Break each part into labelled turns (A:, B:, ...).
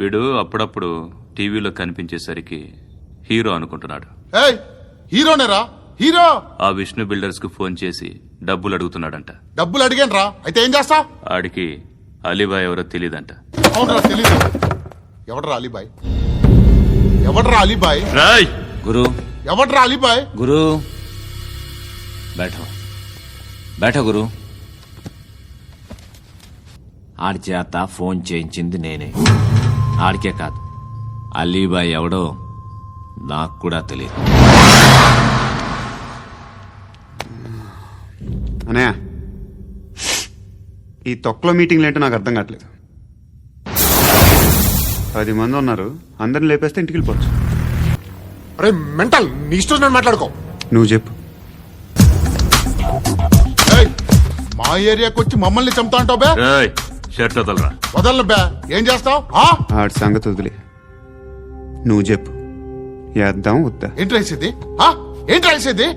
A: వీడు అప్పుడప్పుడు టీవీలో కనిపించేసరికి హీరో అనుకుంటున్నాడు.
B: ఏయ్ హీరోనేరా హీరో.
A: ఆ విష్ణు బిల్డర్స్ కు ఫోన్ చేసి డబ్బులు అడుగుతున్నాడంట.
B: డబ్బులు అడిగాను రా, అయితే ఏం చేస్తా?
A: ఆడికి అలీబాయ్ ఎవరో తెలియదంట.
B: అవునరా తెలీదు. ఎవడరా అలీబాయ్? ఎవడరా అలీబాయ్?
A: రాయ్
C: గురు
B: ఎవడరా అలీబాయ్?
C: గురు బైఠో బైఠో గురు. ఆడి చేత ఫోన్ చేయించింది నేనే. ఆడికే కాదు, అలీబాయ్ ఎవడో నాకు కూడా తెలియదు.
D: అనయ్య, ఈ తొక్కలో మీటింగ్లు ఏంటో నాకు అర్థం కావట్లేదు. 10 మంది ఉన్నారు, అందరిని లేపేస్తే ఇంటికి వెళ్ళిపోవచ్చు.
B: అరే మెంటల్, నీ ఇష్టం నేను మాట్లాడుకో.
D: నువ్వు చెప్పు.
B: ఏయ్, మా ఏరియాకి వచ్చి మమ్మల్ని చంపుతా అంటావు బే?
A: రాయ్ షర్ట్ వదలరా.
B: వదలను బే. ఏం చేస్తావు?
D: ఆడి సంగతి వదిలే, నువ్వు చెప్పు. వేద్దాం వద్దా?
B: ఏంటి రాసేది? ఏంటి రాసేది?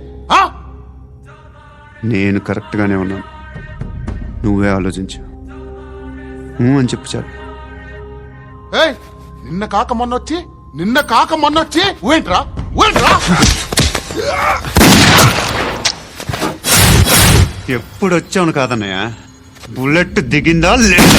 D: నేను కరెక్ట్ గానే ఉన్నాను, నువ్వే ఆలోచించు. అని చెప్పు చాలు.
B: ఏయ్, నిన్న కాక మొన్నొచ్చి ఊయంట్రా.
D: ఎప్పుడు వచ్చావును కాదన్నయ్య, బుల్లెట్ దిగిందా లేదా?